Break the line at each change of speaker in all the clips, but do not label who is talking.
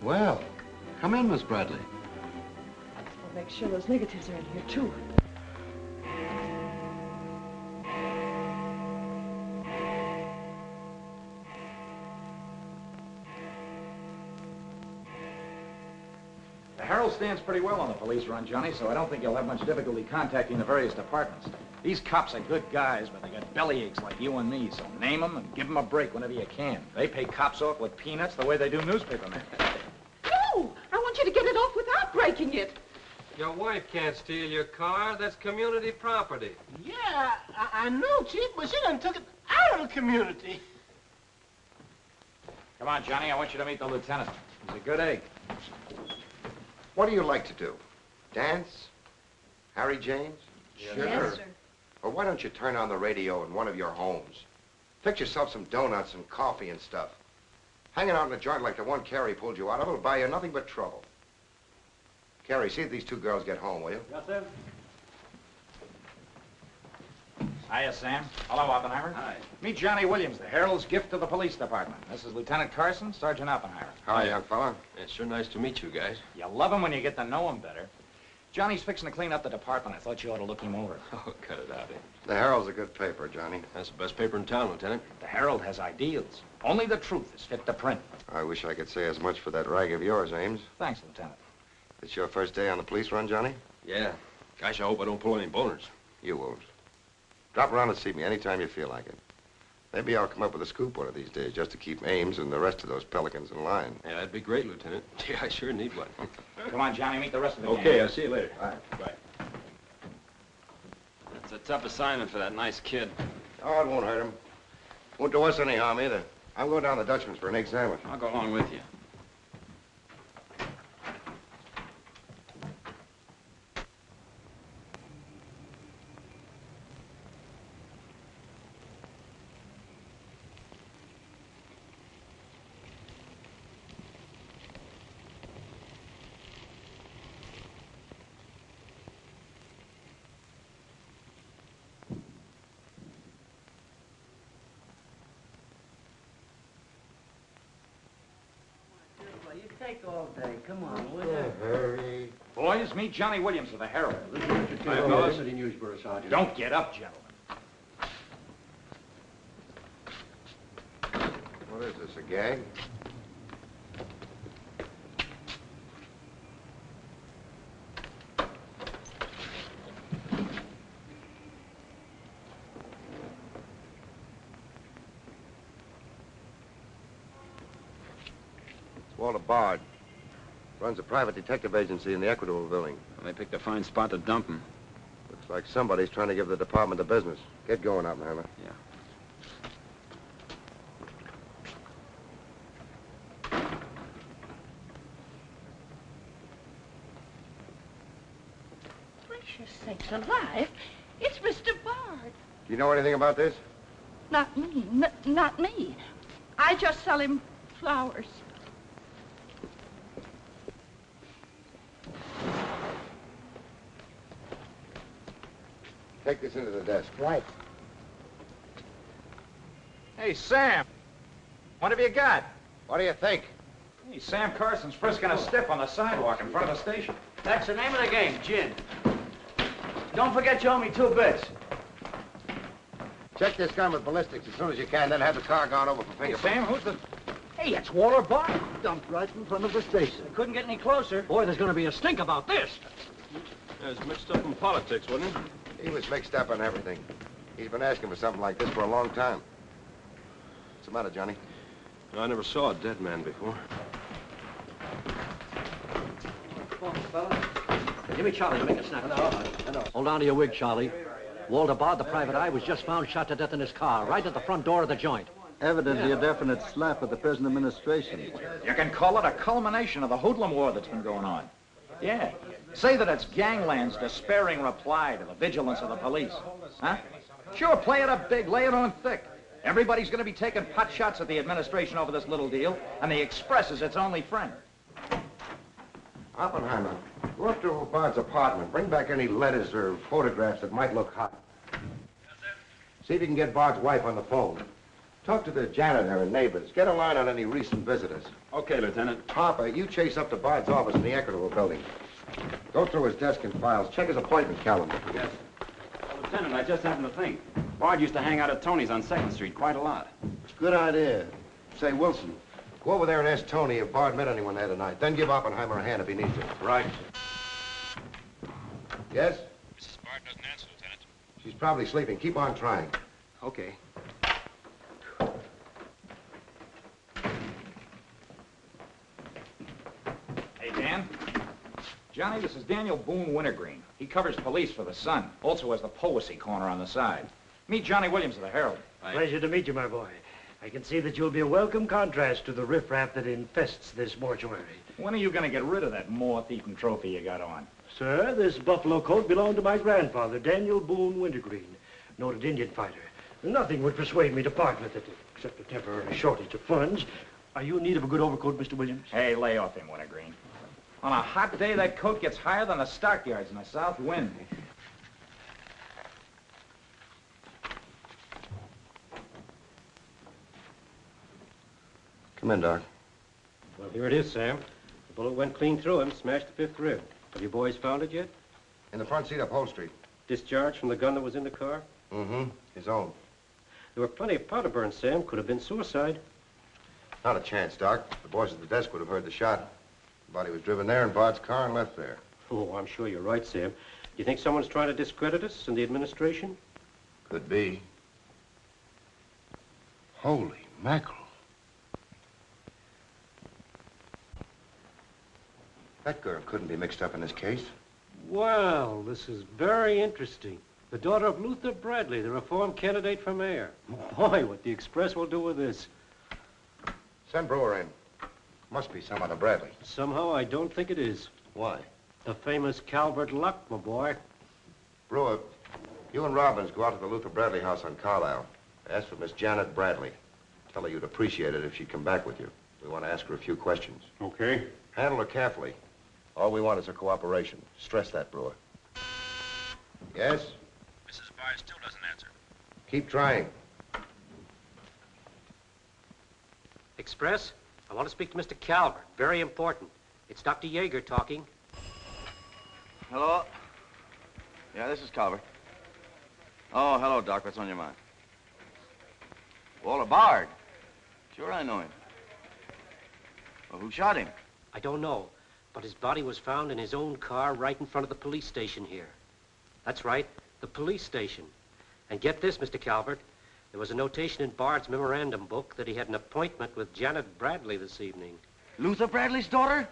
Well, come in, Miss Bradley.
I'll make sure those negatives are in here, too.
The Herald stands pretty well on the police run, Johnny, so I don't think you'll have much difficulty contacting the various departments. These cops are good guys, but they got bellyaches like you and me, so name them and give them a break whenever you can. They pay cops off with peanuts the way they do newspapermen.
No! I want you to get it off without breaking it.
Your wife can't steal your car. That's community property.
Yeah, I know, Chief, but she done took it out of the community.
Come on, Johnny, I want you to meet the lieutenant. He's a good egg.
What do you like to do? Dance? Harry James?
Sure. Yes, sir.
Or why don't you turn on the radio in one of your homes? Fix yourself some donuts and coffee and stuff. Hanging out in a joint like the one Carrie pulled you out of will buy you nothing but trouble. Carrie, see if these two girls get home, will you?
Yes, sir. Hiya, Sam. Hello, Oppenheimer.
Hi.
Meet Johnny Williams, the Herald's gift to the police department. This is Lieutenant Carson, Sergeant Oppenheimer.
Hi, young fella.
It's sure nice to meet you guys.
You love him when you get to know him better. Johnny's fixing to clean up the department. I thought you ought to look him over.
Oh, cut it out, eh?
The Herald's a good paper, Johnny.
That's the best paper in town, Lieutenant.
The Herald has ideals. Only the truth is fit to print.
I wish I could say as much for that rag of yours, Ames.
Thanks, Lieutenant.
It's your first day on the police run, Johnny?
Yeah. Gosh, I hope I don't pull any boners.
You won't. Drop around and see me anytime you feel like it. Maybe I'll come up with a scoop one of these days just to keep Ames and the rest of those pelicans in line.
Yeah, that'd be great, Lieutenant. Yeah, I sure need one.
Come on, Johnny, meet the rest of the gang.
Okay, I'll see you later.
All right.
Bye.
That's a tough assignment for that nice kid.
Oh, it won't hurt him. Won't do us any harm either. I'm going down to the Dutchman's for an egg sandwich.
I'll go along with you.
Take all day. Come on, will you?
Hurry.
Boys, meet Johnny Williams of the Herald.
Hi, fellas.
Sergeant.
Don't get up, gentlemen.
What is this, a gag? Walter Bard. Runs a private detective agency in the Equitable building.
Well, they picked a fine spot to dump him.
Looks like somebody's trying to give the department the business. Get going, Oppenheimer.
Yeah.
Gracious sakes alive. It's Mr. Bard.
Do you know anything about this?
Not me. Not me. I just sell him flowers.
Take this into the desk.
Right. Hey, Sam. What have you got?
What do you think?
Hey, Sam Carson's frisking a stiff on the sidewalk in front of the station.
That's the name of the game, gin. Don't forget you owe me 2 bits.
Check this gun with ballistics as soon as you can, then have the car gone over for
Hey,
fingerprints.
Sam, who's the...
Hey, it's Walter Bard.
Dumped right in front of the station.
Couldn't get any closer. Boy, there's going to be a stink about this.
There's mixed up in politics, wasn't he?
He was mixed up on everything. He's been asking for something like this for a long time. What's the matter, Johnny?
I never saw a dead man before.
Give me Charlie to make a snap. Hold on to your wig, Charlie. Walter Bard, the private eye, was just found shot to death in his car, right at the front door of the joint.
Evidently a definite slap at the present administration.
You can call it a culmination of the hoodlum war that's been going on. Yeah. Say that it's gangland's despairing reply to the vigilance of the police. Huh? Sure, play it up big, lay it on thick. Everybody's going to be taking pot shots at the administration over this little deal, and the Express is its only friend.
Oppenheimer, go up to Bard's apartment. Bring back any letters or photographs that might look hot. See if you can get Bard's wife on the phone. Talk to the janitor and neighbors. Get a line on any recent visitors.
Okay, Lieutenant.
Harper, you chase up to Bard's office in the Equitable building. Go through his desk and files. Check his appointment calendar.
Yes. Lieutenant, I just happened to think. Bard used to hang out at Tony's on 2nd Street quite a lot.
Good idea. Say, Wilson, go over there and ask Tony if Bard met anyone there tonight. Then give Oppenheimer a hand if he needs it.
Right.
Yes?
Mrs. Bard doesn't answer, Lieutenant.
She's probably sleeping. Keep on trying.
Okay. Hey, Dan. Johnny, this is Daniel Boone Wintergreen. He covers police for the Sun. Also has the Poesy Corner on the side. Meet Johnny Williams of the Herald.
Pleasure to meet you, my boy. I can see that you'll be a welcome contrast to the riffraff that infests this mortuary.
When are you going to get rid of that moth-eaten trophy you got on?
Sir, this buffalo coat belonged to my grandfather, Daniel Boone Wintergreen, noted Indian fighter. Nothing would persuade me to part with it, except a temporary shortage of funds. Are you in need of a good overcoat, Mr. Williams?
Hey, lay off him, Wintergreen. On a hot day, that coat gets higher than the stockyards in a south wind.
Come in, Doc.
Well, here it is, Sam. The bullet went clean through him, smashed the 5th rib. Have you boys found it yet?
In the front seat upholstery.
Discharged from the gun that was in the car?
Mm-hmm. His own.
There were plenty of powder burns, Sam. Could have been suicide.
Not a chance, Doc. The boys at the desk would have heard the shot. The body was driven there in Bard's car and left there.
Oh, I'm sure you're right, Sam. You think someone's trying to discredit us in the administration?
Could be. Holy mackerel. That girl couldn't be mixed up in this case.
Well, this is very interesting. The daughter of Luther Bradley, the reform candidate for mayor. Boy, what the Express will do with this.
Send Brewer in. Must be some other Bradley.
Somehow, I don't think it is.
Why?
The famous Calvert Luck, my boy.
Brewer, you and Robbins go out to the Luther Bradley house on Carlisle. Ask for Miss Janet Bradley. Tell her you'd appreciate it if she'd come back with you. We want to ask her a few questions.
Okay.
Handle her carefully. All we want is her cooperation. Stress that, Brewer. Yes?
Mrs. Bard still doesn't answer.
Keep trying.
Express, I want to speak to Mr. Calvert. Very important. It's Dr. Yeager talking.
Hello? Yeah, this is Calvert. Oh, hello, Doc. What's on your mind? Walter Bard. Sure, I know him. Well, who shot him?
I don't know, but his body was found in his own car right in front of the police station here. That's right, the police station. And get this, Mr. Calvert, there was a notation in Bard's memorandum book that he had an appointment with Janet Bradley this evening.
Luther Bradley's daughter?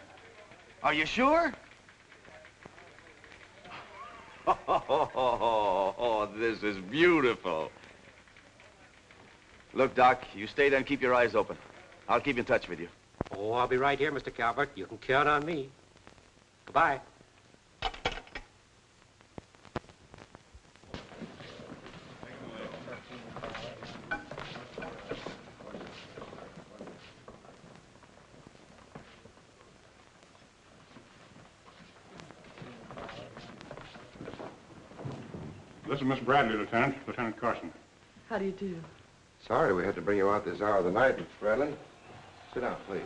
Are you sure? Oh, this is beautiful. Look, Doc, you stay there and keep your eyes open. I'll keep in touch with you.
Oh, I'll be right here, Mr. Calvert. You can count on me. Goodbye.
This is Miss Bradley, Lieutenant. Lieutenant Carson.
How do you do?
Sorry we had to bring you out this hour of the night, Miss Bradley. Sit down, please.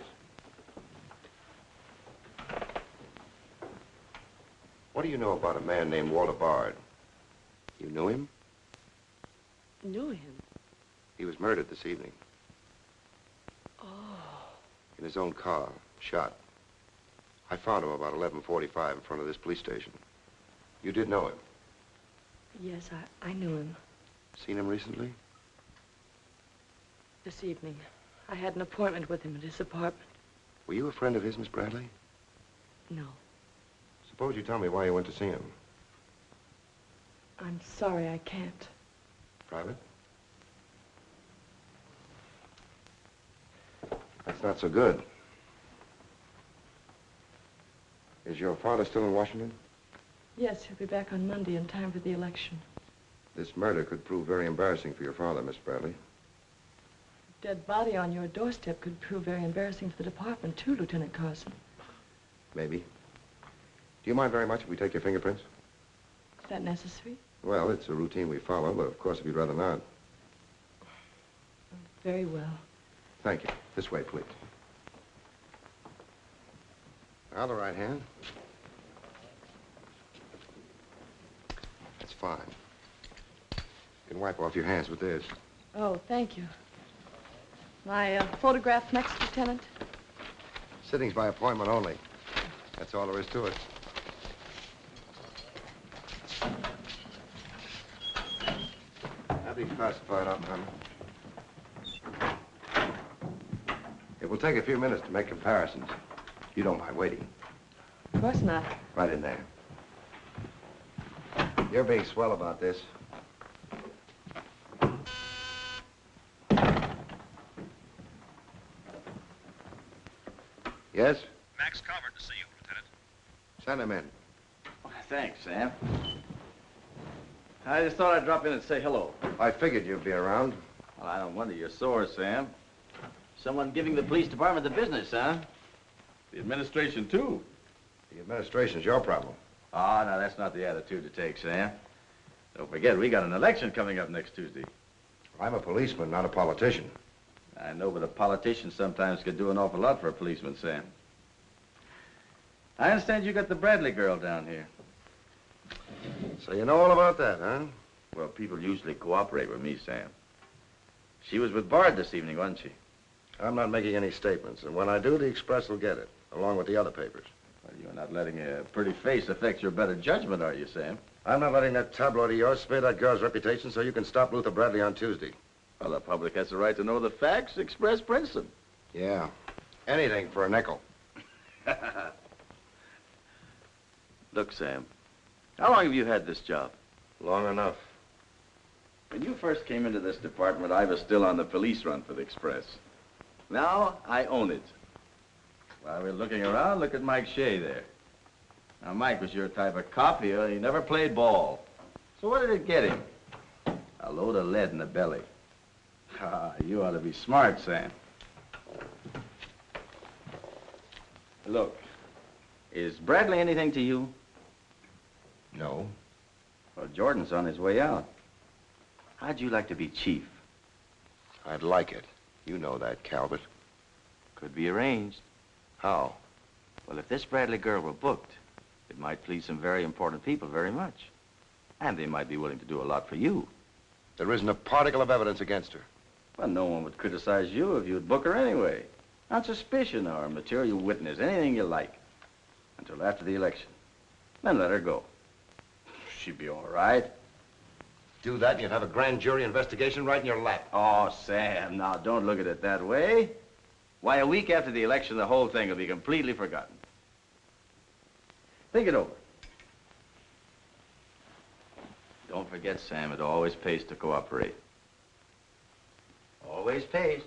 What do you know about a man named Walter Bard? You knew him?
Knew him?
He was murdered this evening.
Oh.
In his own car, shot. I found him about 11:45 in front of this police station. You did know him?
Yes, I knew him.
Seen him recently?
This evening. I had an appointment with him at his apartment.
Were you a friend of his, Miss Bradley?
No.
Suppose you tell me why you went to see him.
I'm sorry I can't.
Private? That's not so good. Is your father still in Washington?
Yes, he'll be back on Monday in time for the election.
This murder could prove very embarrassing for your father, Miss Bradley.
Dead body on your doorstep could prove very embarrassing for the department, too, Lieutenant Carson.
Maybe. Do you mind very much if we take your fingerprints?
Is that necessary?
Well, it's a routine we follow, but of course if you'd rather not.
Very well.
Thank you. This way, please. Now, the right hand. That's fine. You can wipe off your hands with this.
Oh, thank you. My photograph next, Lieutenant?
Sittings by appointment only. That's all there is to it. Have these classified up, honey. It will take a few minutes to make comparisons. You don't mind waiting.
Of course not.
Right in there. You're being swell about this. Yes?
Max Calvert to see you, Lieutenant.
Send him in.
Thanks, Sam. I just thought I'd drop in and say hello.
I figured you'd be around.
Well, I don't wonder you're sore, Sam. Someone giving the police department the business, huh? The administration, too.
The administration's your problem.
Oh, no, that's not the attitude to take, Sam. Don't forget, we got an election coming up next Tuesday.
I'm a policeman, not a politician.
I know, but a politician sometimes could do an awful lot for a policeman, Sam. I understand you got the Bradley girl down here.
So you know all about that, huh?
Well, people usually cooperate with me, Sam. She was with Bard this evening, wasn't she?
I'm not making any statements, and when I do, the Express will get it, along with the other papers.
Well, you're not letting a pretty face affect your better judgment, are you, Sam?
I'm not letting that tabloid of yours smear that girl's reputation so you can stop Luther Bradley on Tuesday.
Well, the public has the right to know the facts. Express prints them.
Yeah. Anything for a nickel.
Look, Sam, how long have you had this job?
Long enough.
When you first came into this department, I was still on the police run for the Express. Now, I own it. While we're looking around, look at Mike Shea there. Now, Mike was your type of cop here. He never played ball. So what did it get him? A load of lead in the belly. Ah, you ought to be smart, Sam. Look, is Bradley anything to you?
No.
Well, Jordan's on his way out. How'd you like to be chief?
I'd like it. You know that, Calvert.
Could be arranged.
How?
Well, if this Bradley girl were booked, it might please some very important people very much. And they might be willing to do a lot for you.
There isn't a particle of evidence against her.
Well, no one would criticize you if you'd book her anyway. On suspicion or material witness, anything you like. Until after the election. Then let her go. She'd be all right.
Do that and you'd have a grand jury investigation right in your lap.
Oh, Sam, now don't look at it that way. Why, a week after the election, the whole thing will be completely forgotten. Think it over. Don't forget, Sam, it always pays to cooperate. Always pays.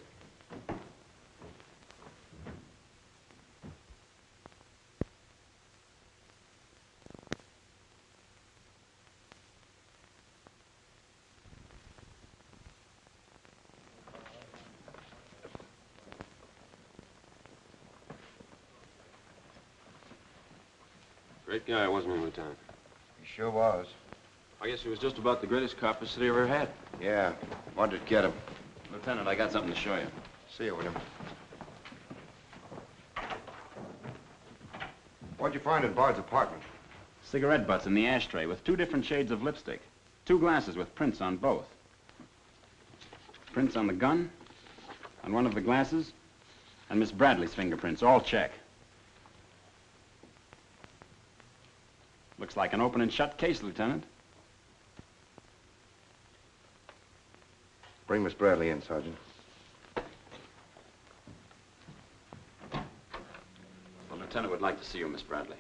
Great guy, wasn't he, Lieutenant?
He sure was.
I guess he was just about the greatest cop the city ever had.
Yeah. Wanted to get him.
Lieutenant, I got something to show you.
See you, William. What'd you find in Bard's apartment?
Cigarette butts in the ashtray with 2 different shades of lipstick. 2 glasses with prints on both. Prints on the gun, on one of the glasses, and Miss Bradley's fingerprints, all check. Looks like an open and shut case, Lieutenant.
Bring Miss Bradley in, Sergeant.
The lieutenant would like to see you, Miss Bradley.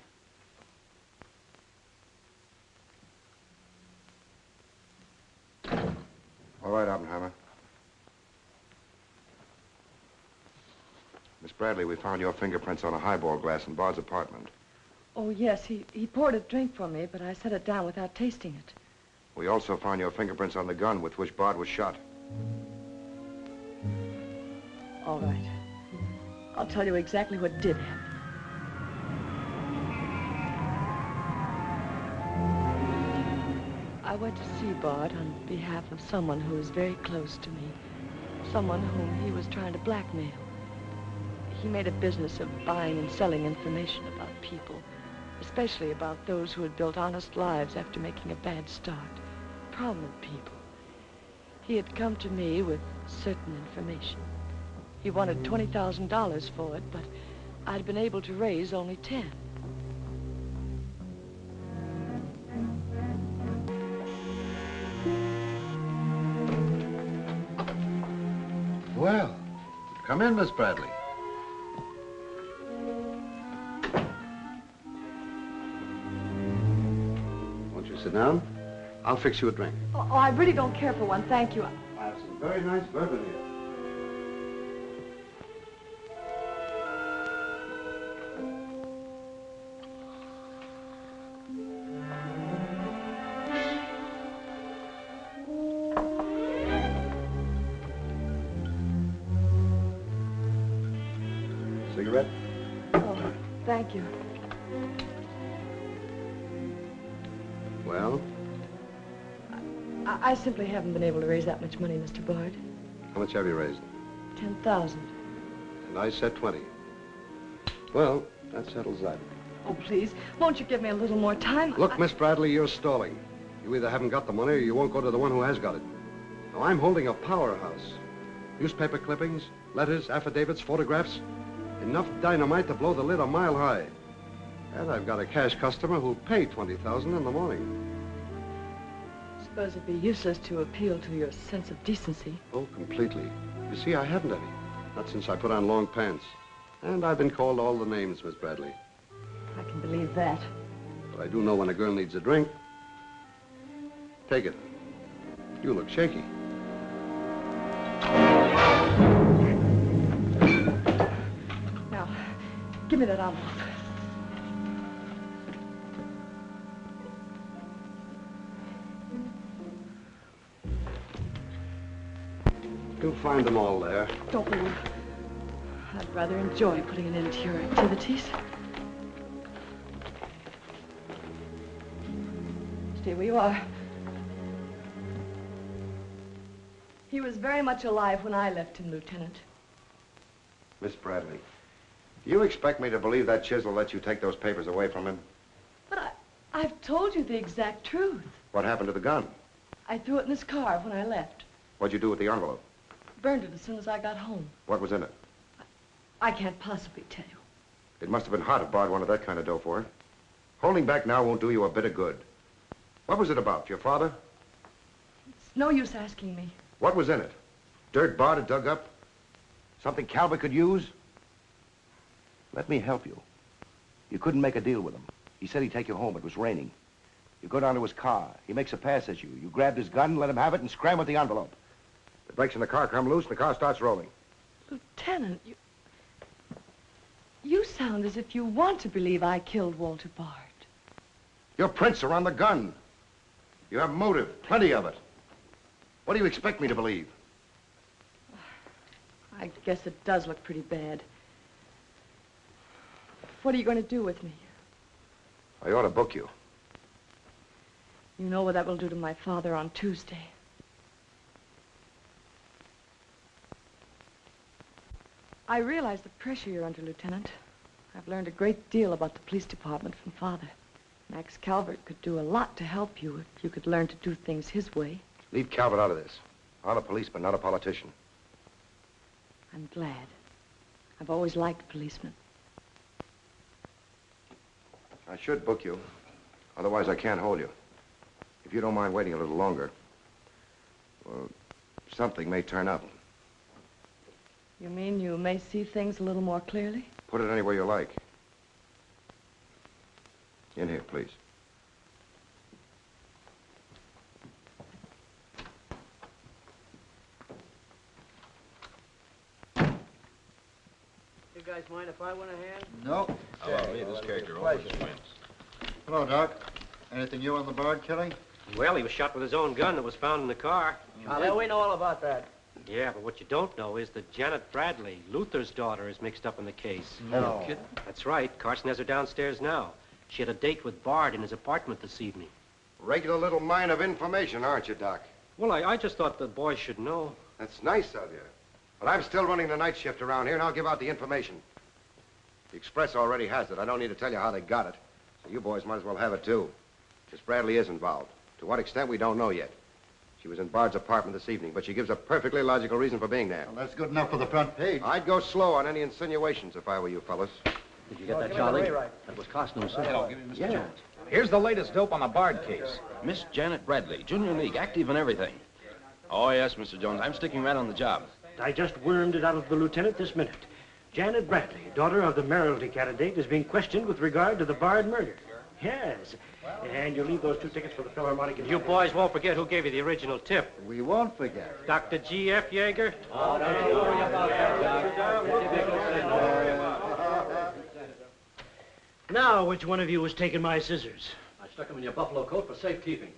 All right, Oppenheimer. Miss Bradley, we found your fingerprints on a highball glass in Bard's apartment.
Oh, yes, he poured a drink for me, but I set it down without tasting it.
We also found your fingerprints on the gun with which Bard was shot.
All right. I'll tell you exactly what did happen. I went to see Bard on behalf of someone who is very close to me. someone whom he was trying to blackmail. He made a business of buying and selling information about people, especially about those who had built honest lives after making a bad start. Prominent people. He had come to me with certain information. He wanted $20,000 for it, but I'd been able to raise only 10.
Well, come in, Miss Bradley. Won't you sit down? I'll fix you a drink.
Oh, I really don't care for one, thank you.
I have some very nice bourbon here. Cigarette?
Oh, thank you.
Well,
I simply haven't been able to raise that much money, Mr. Bard.
how much have you raised?
10,000.
And I said 20. Well, that settles that.
Oh, please, won't you give me a little more time?
Look, Miss Bradley, you're stalling. You either haven't got the money or you won't go to the one who has got it. Now, I'm holding a powerhouse. Newspaper clippings, letters, affidavits, photographs. Enough dynamite to blow the lid a mile high. And I've got a cash customer who'll pay $20,000 in the morning.
I suppose it'd be useless to appeal to your sense of decency.
Oh, completely. You see, I haven't any. Not since I put on long pants. And I've been called all the names, Miss Bradley.
I can believe that.
But I do know when a girl needs a drink. Take it. You look shaky.
Now, give me that envelope.
You'll find them all there.
Don't move. I'd rather enjoy putting an end to your activities. Stay where you are. He was very much alive when I left him, Lieutenant.
Miss Bradley, do you expect me to believe that Chisel let you take those papers away from him?
But I've told you the exact truth.
What happened to the gun?
I threw it in his car when I left.
What'd you do with the envelope?
Burned it as soon as I got home.
What was in it?
I can't possibly tell you.
It must have been hot if Bard wanted that kind of dough for it. Holding back now won't do you a bit of good. What was it about? Your father?
It's no use asking me.
What was in it? Dirt Bard had dug up? Something Calvert could use?
Let me help you. You couldn't make a deal with him. He said he'd take you home. It was raining. You go down to his car. He makes a pass at you. You grabbed his gun, let him have it, and scram with the envelope.
The brakes in the car come loose and the car starts rolling.
Lieutenant, you sound as if you want to believe I killed Walter Bard.
Your prints are on the gun. You have motive, plenty of it. What do you expect me to believe?
I guess it does look pretty bad. What are you going to do with me?
I ought to book you.
You know what that will do to my father on Tuesday. I realize the pressure you're under, Lieutenant. I've learned a great deal about the police department from Father. Max Calvert could do a lot to help you if you could learn to do things his way.
Leave Calvert out of this. I'm a policeman, not a politician.
I'm glad. I've always liked policemen.
I should book you. Otherwise, I can't hold you. If you don't mind waiting a little longer, well, something may turn up.
You mean you may see things a little more clearly?
Put it anywhere you like. In here, please.
You guys mind if I went ahead?
No.
Oh, hey, this character always wins.
Hello, Doc. Anything new on the Bard killing?
Well, he was shot with his own gun that was found in the car.
Well, we know all about that.
Yeah, but what you don't know is that Janet Bradley, Luther's daughter, is mixed up in the case.
No.
Kidding? That's right. Carson has her downstairs now. She had a date with Bard in his apartment this evening.
Regular little mine of information, aren't you, Doc?
Well, I just thought the boys should know.
That's nice of you. But I'm still running the night shift around here, and I'll give out the information. The Express already has it. I don't need to tell you how they got it. So you boys might as well have it, too. Miss Bradley is involved. To what extent, we don't know yet. She was in Bard's apartment this evening, but she gives a perfectly logical reason for being there.
Well, that's good enough for the front page.
I'd go slow on any insinuations if I were you fellas.
Did you get that, Charlie? That was costume, sir.
I'll give you Mr. Jones.
Here's the latest dope on the Bard case.
Miss Janet Bradley, Junior League, active and everything. Oh, yes, Mr. Jones. I'm sticking right on the job.
I just wormed it out of the lieutenant this minute. Janet Bradley, daughter of the mayoralty candidate, is being questioned with regard to the Bard murder. Yes. And you'll leave those 2 tickets for the Philharmonic.
You boys won't forget who gave you the original tip.
We won't forget.
Dr. G.F. Yeager? Oh, don't you worry about that,
Now, which one of you was taking my scissors?
I stuck them in your buffalo coat for safekeeping.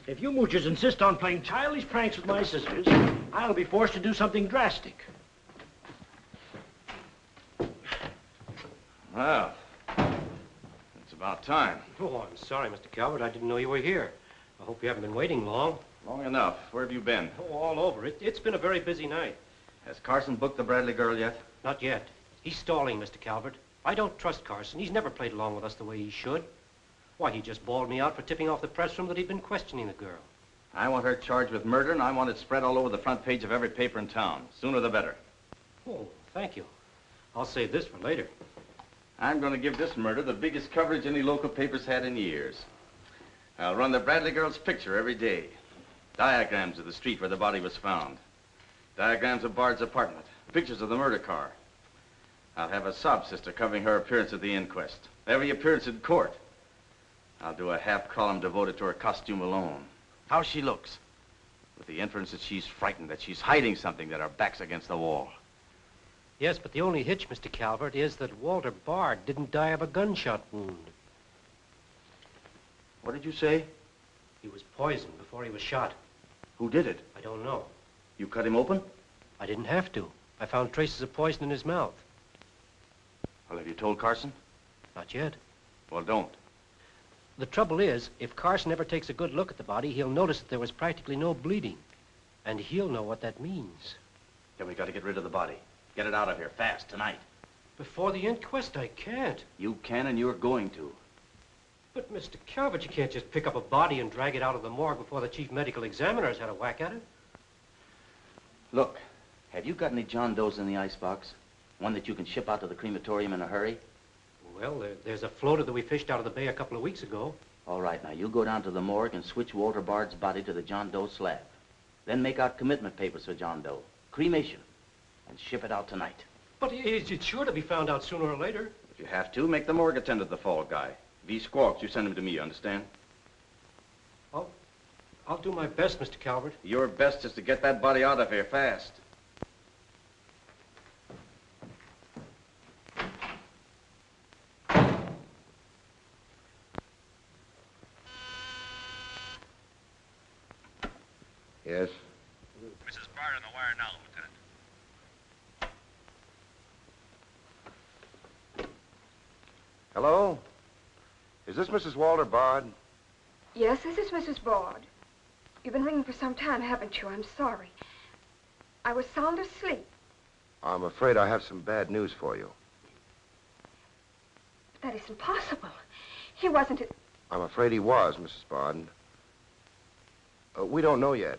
If you moochers insist on playing childish pranks with my scissors, I'll be forced to do something drastic.
Well, it's about time.
Oh, I'm sorry, Mr. Calvert. I didn't know you were here. I hope you haven't been waiting long.
Long enough. Where have you been?
Oh, all over. It's been a very busy night.
Has Carson booked the Bradley girl yet?
Not yet. He's stalling, Mr. Calvert. I don't trust Carson. He's never played along with us the way he should. Why, he just bawled me out for tipping off the press room that he'd been questioning the girl.
I want her charged with murder, and I want it spread all over the front page of every paper in town. Sooner the better.
Oh, thank you. I'll save this for later.
I'm going to give this murder the biggest coverage any local paper's had in years. I'll run the Bradley girl's picture every day. Diagrams of the street where the body was found. Diagrams of Bard's apartment. Pictures of the murder car. I'll have a sob sister covering her appearance at the inquest. Every appearance in court. I'll do a half column devoted to her costume alone. How she looks. With the inference that she's frightened, that she's hiding something, that her back's against the wall.
Yes, but the only hitch, Mr. Calvert, is that Walter Bard didn't die of a gunshot wound.
What did you say?
He was poisoned before he was shot.
Who did it?
I don't know.
You cut him open?
I didn't have to. I found traces of poison in his mouth.
Well, have you told Carson?
Not yet.
Well, don't.
The trouble is, if Carson ever takes a good look at the body, he'll notice that there was practically no bleeding. And he'll know what that means.
Then we got to get rid of the body. Get it out of here, fast, tonight.
Before the inquest, I can't.
You can, and you're going to.
But, Mr. Calvert, you can't just pick up a body and drag it out of the morgue before the chief medical examiner has had a whack at it.
Look, have you got any John Does in the icebox? One that you can ship out to the crematorium in a hurry?
Well, there's a floater that we fished out of the bay a couple of weeks ago.
All right, now, you go down to the morgue and switch Walter Bard's body to the John Doe slab. Then make out commitment papers for John Doe. Cremation. And ship it out tonight.
But it's sure to be found out sooner or later.
If you have to, make the morgue attendant the fall guy. If he squawks, you send him to me, you understand?
I'll do my best, Mr. Calvert.
Your best is to get that body out of here fast.
Yes?
Mrs. Bard on the wire now, Lieutenant.
Hello? Is this Mrs. Walter Bard?
Yes, this is Mrs. Bard. You've been ringing for some time, haven't you? I'm sorry. I was sound asleep.
I'm afraid I have some bad news for you.
But that isn't possible. He wasn't...
I'm afraid he was, Mrs. Bard. We don't know yet.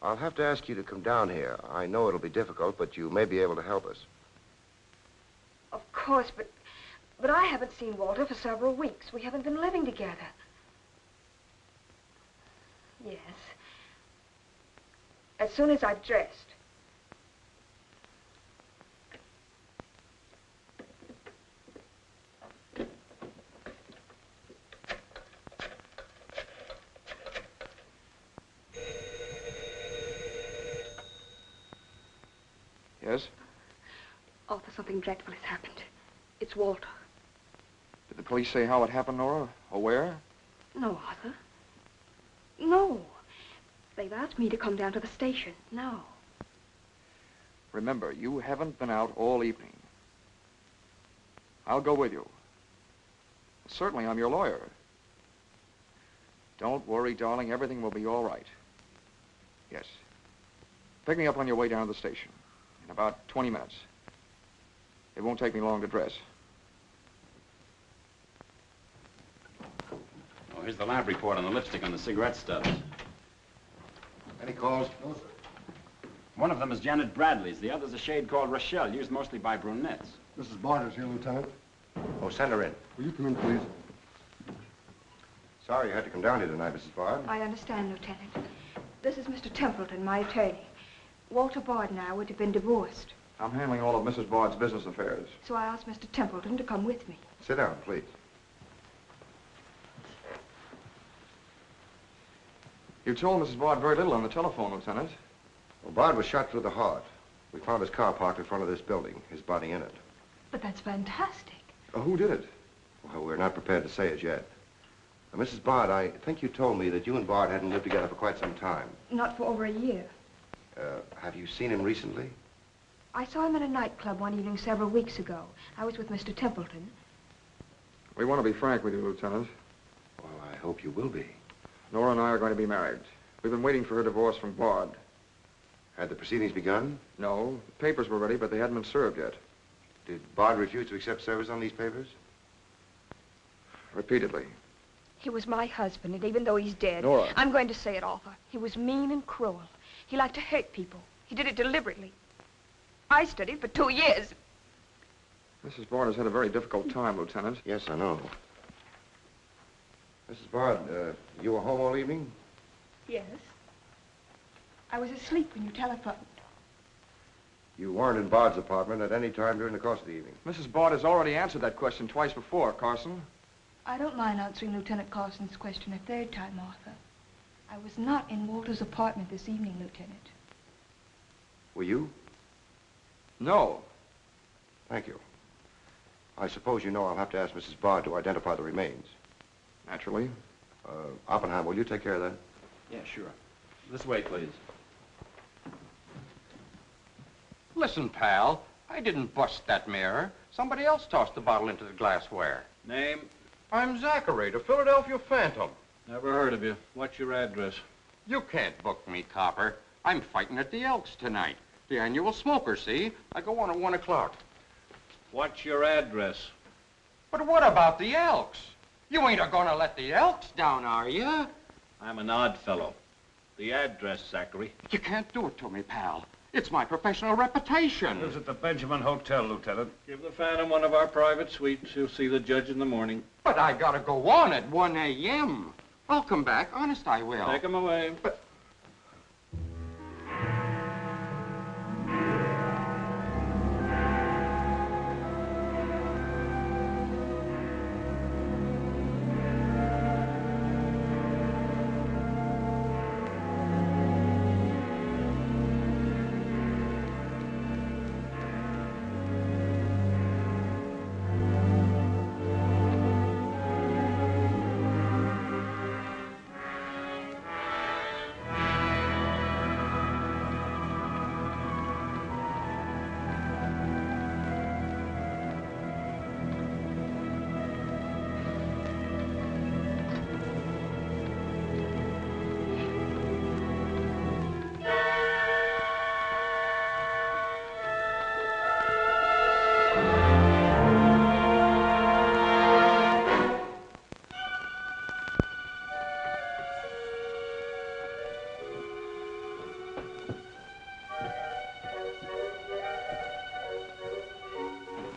I'll have to ask you to come down here. I know it'll be difficult, but you may be able to help us.
Of course, but I haven't seen Walter for several weeks. We haven't been living together. Yes. As soon as I've dressed.
Yes?
Arthur, something dreadful has happened. It's Walter.
Did the police say how it happened, Nora? Or where?
No, Arthur. No. They've asked me to come down to the station now.
Remember, you haven't been out all evening. I'll go with you. Certainly, I'm your lawyer. Don't worry, darling. Everything will be all right. Yes. Pick me up on your way down to the station in about 20 minutes. It won't take me long to dress.
Oh, here's the lab report on the lipstick on the cigarette stubs.
Any calls?
No, sir. One of them is Janet Bradley's. The other's a shade called Rochelle, used mostly by brunettes.
Mrs. Bard is here, Lieutenant.
Oh, send her in.
Will you come in, please?
Sorry you had to come down here tonight, Mrs. Bard.
I understand, Lieutenant. This is Mr. Templeton, my attorney. Walter Bard and I would have been divorced,
I'm handling all of Mrs. Bard's business affairs.
so I asked Mr. Templeton to come with me.
Sit down, please.
You told Mrs. Bard very little on the telephone, Lieutenant.
Well, Bard was shot through the heart. We found his car parked in front of this building, his body in it.
But that's fantastic.
Who did it?
Well, we're not prepared to say it yet. Mrs. Bard, I think you told me that you and Bard hadn't lived together for quite some time.
Not for over a year.
Have you seen him recently?
I saw him at a nightclub one evening several weeks ago. I was with Mr. Templeton.
We want to be frank with you, Lieutenant.
Well, I hope you will be.
Nora and I are going to be married. We've been waiting for her divorce from Bard.
Had the proceedings begun?
No, the papers were ready, but they hadn't been served yet.
Did Bard refuse to accept service on these papers?
Repeatedly.
He was my husband, and even though he's dead,
Nora.
I'm going to say it, Arthur. He was mean and cruel. He liked to hurt people. He did it deliberately. I studied for 2 years.
Mrs. Bard has had a very difficult time, Lieutenant.
Yes, I know. Mrs. Bard, you were home all evening?
Yes. I was asleep when you telephoned.
You weren't in Bard's apartment at any time during the course of the evening?
Mrs. Bard has already answered that question twice before, Carson.
I don't mind answering Lieutenant Carson's question a third time, Arthur. I was not in Walter's apartment this evening, Lieutenant.
Were you?
No.
Thank you. I suppose you know I'll have to ask Mrs. Bard to identify the remains.
Naturally.
Oppenheim, will you take care of that?
Yeah, sure. This way, please.
Listen, pal, I didn't bust that mirror. Somebody else tossed the bottle into the glassware.
Name?
I'm Zachary, the Philadelphia Phantom.
Never heard of you. What's your address?
You can't book me, copper. I'm fighting at the Elks tonight. The annual smoker, see? I go on at 1 o'clock.
What's your address?
But what about the Elks? You ain't a-gonna let the Elks down, are you?
I'm an odd fellow. The address, Zachary.
You can't do it to me, pal. It's my professional reputation.
Lives at the Benjamin Hotel, Lieutenant.
Give the Phantom one of our private suites. He'll see the judge in the morning.
But I gotta go on at 1 a.m. I'll come back. Honest, I will.
Take him away.
But...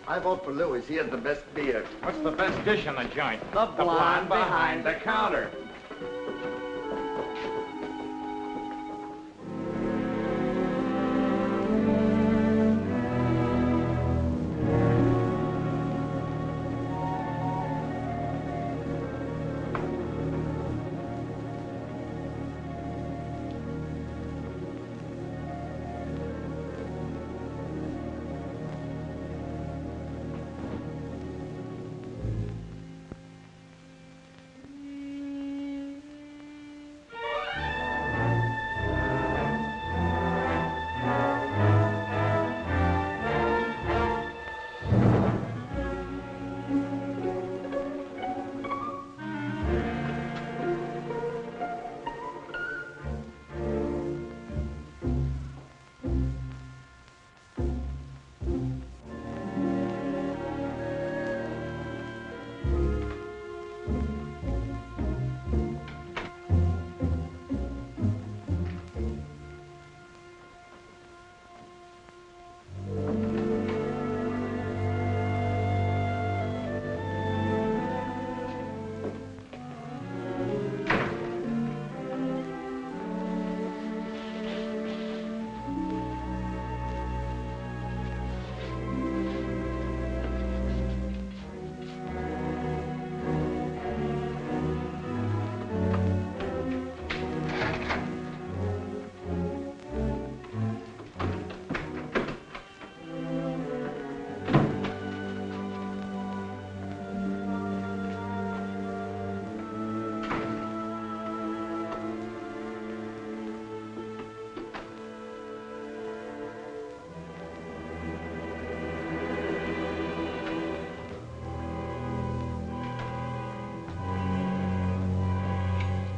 I vote for Louis. He has the best beer.
What's the best dish in the joint?
The blonde behind the
counter.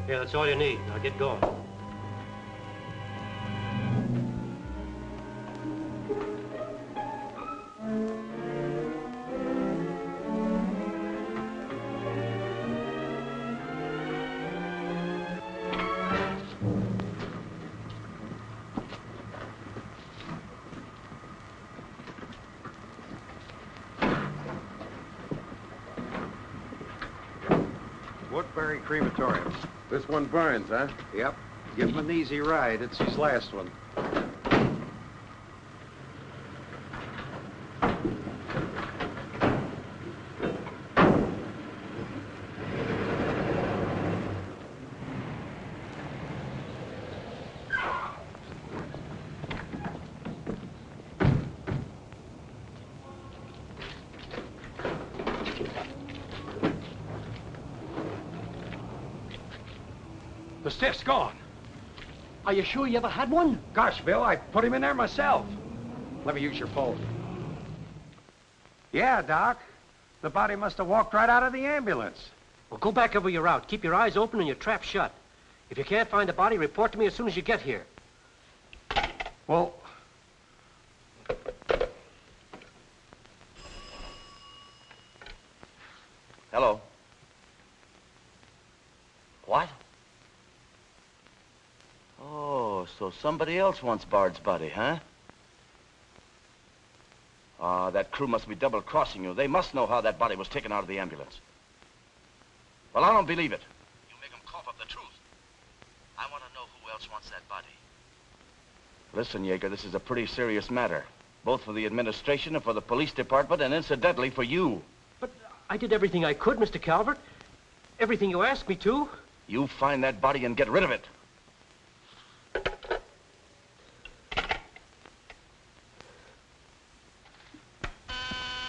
Yeah, that's all you need. Now get going.
Woodbury Crematorium.
This one burns, huh?
Yep. Give him an easy ride. It's his last one.
The stiff's gone. Are you sure you ever had one? Gosh, Bill, I put him in there myself. Let me use your phone. Yeah, Doc. The body must have walked right out of the ambulance.
Well, go back over your route. Keep your eyes open and your trap shut. If you can't find the body, report to me as soon as you get here.
Well...
Hello. What? Oh, so somebody else wants Bard's body, huh? Ah, that crew must be double-crossing you. They must know how that body was taken out of the ambulance. Well, I don't believe it. You make them cough up the truth. I want to know who else wants that body. Listen, Yeager, this is a pretty serious matter. Both for the administration and for the police department, and incidentally for you.
But I did everything I could, Mr. Calvert. Everything you asked me to.
You find that body and get rid of it.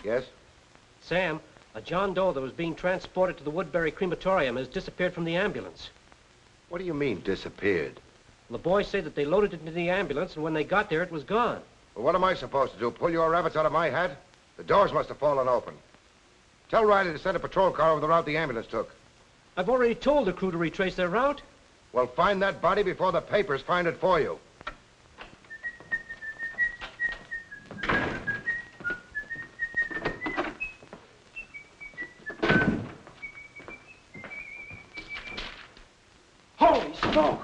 Yes?
Sam, a John Doe that was being transported to the Woodbury Crematorium has disappeared from the ambulance.
What do you mean, disappeared?
The boys say that they loaded it into the ambulance, and when they got there, it was gone.
Well, what am I supposed to do? Pull your rabbits out of my hat? The doors must have fallen open. Tell Riley to send a patrol car over the route the ambulance took.
I've already told the crew to retrace their route.
Well, find that body before the papers find it for you.
Holy smoke!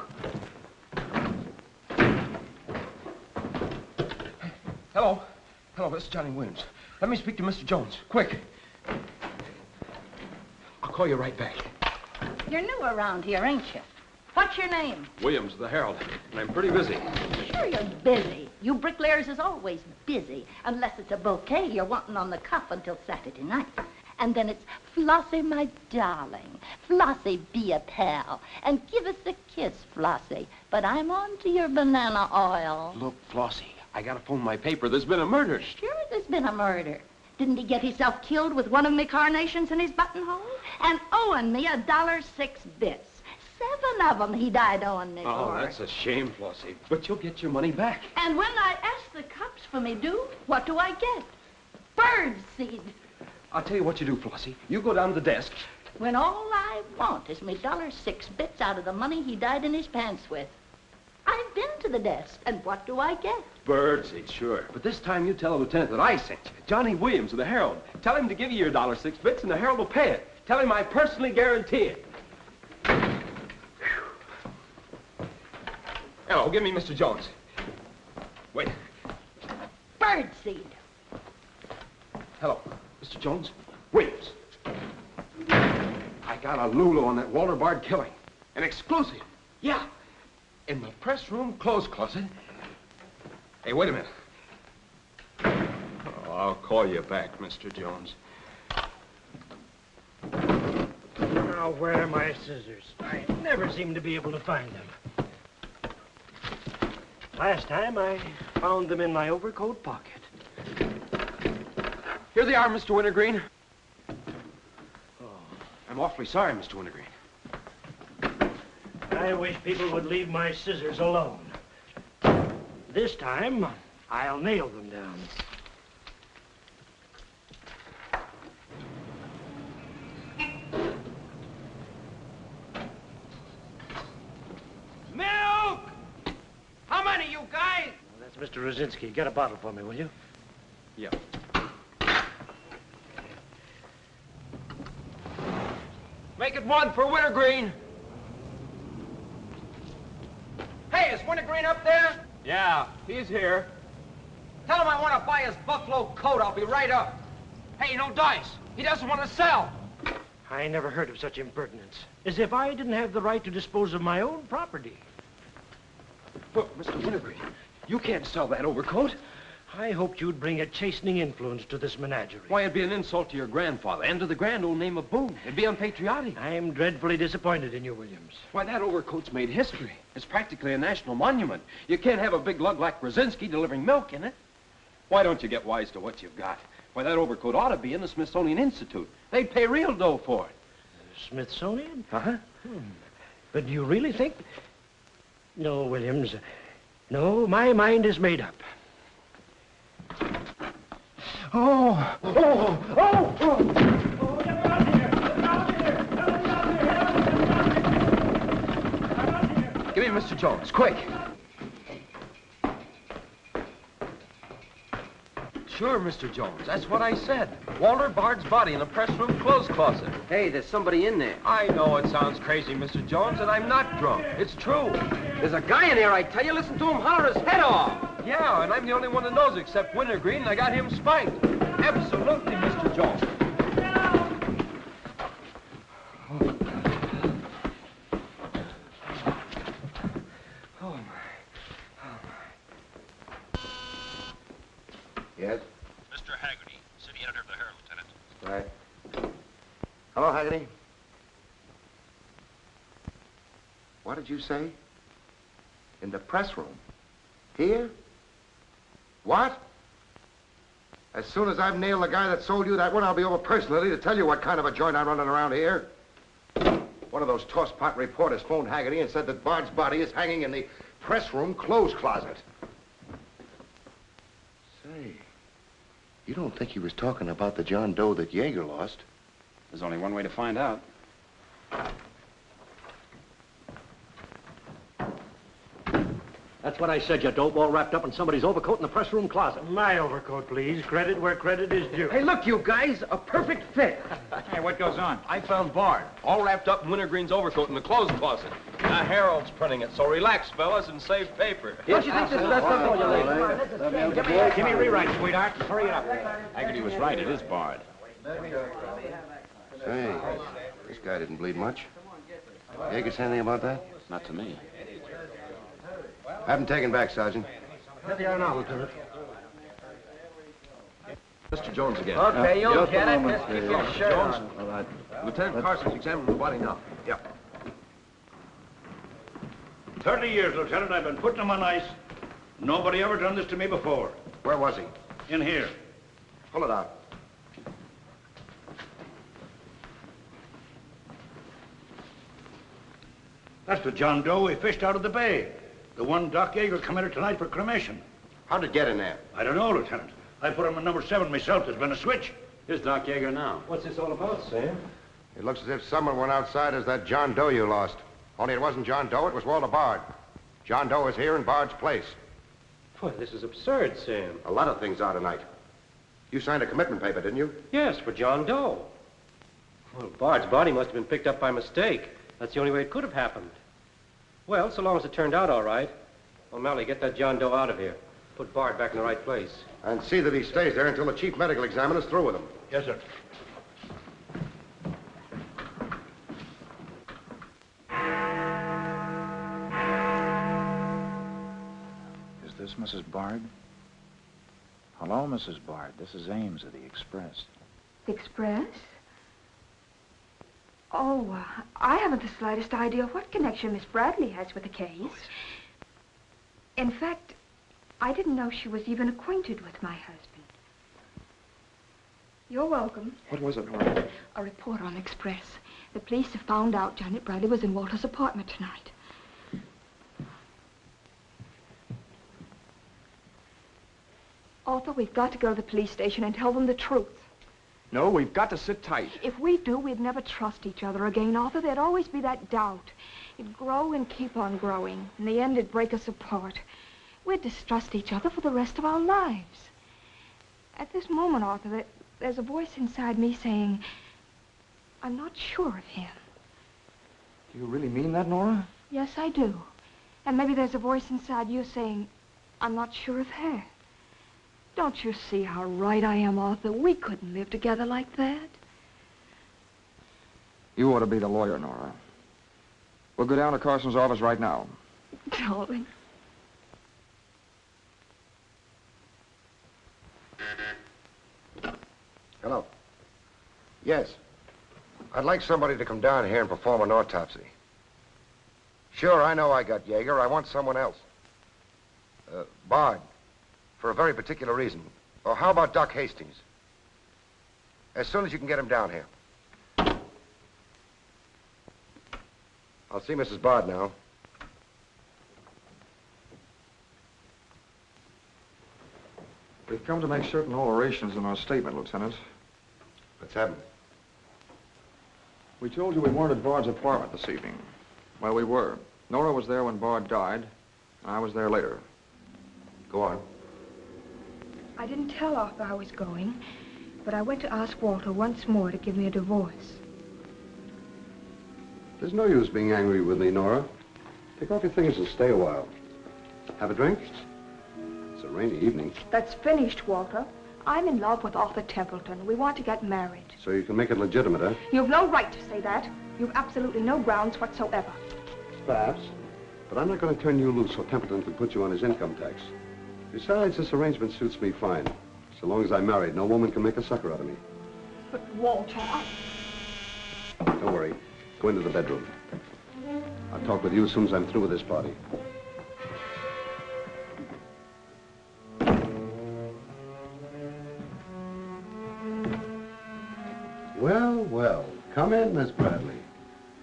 Hello. Hello, this is Johnny Williams. Let me speak to Mr. Jones. Quick. I'll call you right back.
You're new around here, ain't you? What's your name?
Williams, the Herald. And I'm pretty busy.
Sure you're busy. You bricklayers is always busy, unless it's a bouquet you're wanting on the cuff until Saturday night. And then it's, Flossie, my darling. Flossie, be a pal. And give us a kiss, Flossie. But I'm on to your banana oil.
Look, Flossie, I gotta phone my paper. There's been a murder.
Sure there's been a murder. Didn't he get himself killed with one of me carnations in his buttonhole? And owing me $1.06 bits. 7 of them he died owing me
Oh,
for.
that's a shame, Flossie. But you'll get your money back.
And when I ask the cops for me due, what do I get? Bird seed.
I'll tell you what you do, Flossie. You go down to the desk.
When all I want is me $1.06 bits out of the money he died in his pants with. I've been to the desk, and what do I get?
Birdseed, sure. But this time you tell the lieutenant that I sent you. Johnny Williams of the Herald. Tell him to give you your $1.06 bits, and the Herald will pay it. Tell him I personally guarantee it. Hello, give me Mr. Jones. Wait.
Birdseed.
Hello, Mr. Jones. Williams. I got a Lulu on that Walter Bard killing. An exclusive. Yeah. In the press room clothes closet. Hey, wait a minute. Oh, I'll call you back, Mr. Jones.
Now, where are my scissors? I never seem to be able to find them. Last time, I found them in my overcoat pocket.
Here they are, Mr. Wintergreen. Oh, I'm awfully sorry, Mr. Wintergreen.
I wish people would leave my scissors alone. This time, I'll nail them down. Rosinski, get a bottle for me, will you?
Yeah. Make it one for Wintergreen.
Hey, is Wintergreen up there?
Yeah, he's here.
Tell him I want to buy his buffalo coat. I'll be right up. Hey, no dice. He doesn't want to sell.
I never heard of such impertinence. As if I didn't have the right to dispose of my own property.
Look, Mr. Wintergreen, you can't sell that overcoat.
I hoped you'd bring a chastening influence to this menagerie.
Why, it'd be an insult to your grandfather and to the grand old name of Boone. It'd be unpatriotic.
I'm dreadfully disappointed in you, Williams.
Why, that overcoat's made history. It's practically a national monument. You can't have a big lug like Rosinski delivering milk in it. Why don't you get wise to what you've got? Why, that overcoat ought to be in the Smithsonian Institute. They'd pay real dough for it.
Smithsonian?
Uh-huh.
But do you really think... No, Williams. No, my mind is made up. Oh! Oh! Oh! Oh!
Give me Mr. Jones, quick. Sure, Mr. Jones. That's what I said. Walter Bard's body in a press room clothes closet.
Hey, there's somebody in there.
I know it sounds crazy, Mr. Jones, and I'm not drunk. It's true.
There's a guy in there, I tell you. Listen to him holler his head off.
Yeah, and I'm the only one that knows except Wintergreen, and I got him spiked. Absolutely, Mr. Jones.
Yes?
Mr. Haggerty, city editor of the Herald, Lieutenant.
Right. Hello, Haggerty. What did you say? In the press room? Here? What? As soon as I've nailed the guy that sold you that one, I'll be over personally to tell you what kind of a joint I'm running around here. One of those tosspot reporters phoned Haggerty and said that Bard's body is hanging in the press room clothes closet. Say, you don't think he was talking about the John Doe that Yeager lost?
There's only one way to find out.
That's what I said, you dope, all wrapped up in somebody's overcoat in the press room closet. My overcoat, please. Credit where credit is due.
Hey, look, you guys, a perfect fit.
Hey, what goes on?
I found Bard, all wrapped up in Wintergreen's overcoat in the clothes closet. The Herald's printing it, so relax, fellas, and save paper.
Don't you think this is best of all, you ladies?
Give me a rewrite, sweetheart. Hurry it up.
Haggerty was right. It is Bard.
Say, this guy didn't bleed much. Yeager say anything about that?
Not to me.
Have him taken back, Sergeant.
Here they are now, Lieutenant.
Mr. Jones again.
Okay, you'll get it. Just keep your shirt
Jones.
on.
All right. Lieutenant Carson's examining the body now. Yep.
30 years, Lieutenant, I've been putting him on ice. Nobody ever done this to me before.
Where was he?
In here.
Pull it out.
That's the John Doe we fished out of the bay. The one Doc Yeager committed tonight for cremation.
How'd it get in there?
I don't know, Lieutenant. I put him in number 7 myself. There's been a switch.
Here's Doc Yeager now.
What's this all about, Sam?
It looks as if someone went outside as that John Doe you lost. Only it wasn't John Doe, it was Walter Bard. John Doe is here in Bard's place.
Boy, this is absurd, Sam.
A lot of things are tonight. You signed a commitment paper, didn't you?
Yes, for John Doe. Well, Bard's body must have been picked up by mistake. That's the only way it could have happened. Well, so long as it turned out all right. O'Malley, get that John Doe out of here. Put Bard back in the right place.
And see that he stays there until the chief medical examiner's through with him.
Yes, sir.
Is this Mrs. Bard? Hello, Mrs. Bard. This is Ames of the Express.
Express? Oh, I haven't the slightest idea what connection Miss Bradley has with the case. In fact, I didn't know she was even acquainted with my husband. You're welcome.
What was it, Carole?
A report on Express. The police have found out Janet Bradley was in Walter's apartment tonight. Arthur, we've got to go to the police station and tell them the truth.
No, we've got to sit tight.
If we do, we'd never trust each other again, Arthur. There'd always be that doubt. It'd grow and keep on growing. In the end, it'd break us apart. We'd distrust each other for the rest of our lives. At this moment, Arthur, there's a voice inside me saying, I'm not sure of him.
Do you really mean that, Nora?
Yes, I do. And maybe there's a voice inside you saying, I'm not sure of her. Don't you see how right I am, Arthur? We couldn't live together like that.
You ought to be the lawyer, Nora. We'll go down to Carson's office right now.
Darling.
Hello. Yes. I'd like somebody to come down here and perform an autopsy. Sure, I know I got Yeager. I want someone else. Bard. For a very particular reason. Or how about Doc Hastings? As soon as you can get him down here. I'll see Mrs. Bard now.
We've come to make certain alterations in our statement, Lieutenant.
What's happened?
We told you we weren't at Bard's apartment this evening. Well, we were. Nora was there when Bard died, and I was there later.
Go on.
I didn't tell Arthur I was going, but I went to ask Walter once more to give me a divorce.
There's no use being angry with me, Nora. Take off your things and stay a while. Have a drink? It's a rainy evening.
That's finished, Walter. I'm in love with Arthur Templeton. We want to get married.
So you can make it legitimate, huh?
You've no right to say that. You've absolutely no grounds whatsoever.
Perhaps. But I'm not going to turn you loose so Templeton can put you on his income tax. Besides, this arrangement suits me fine. So long as I'm married, no woman can make a sucker out of me.
But, Walter,
Don't worry. Go into the bedroom. I'll talk with you as soon as I'm through with this party. Well, well. Come in, Miss Bradley.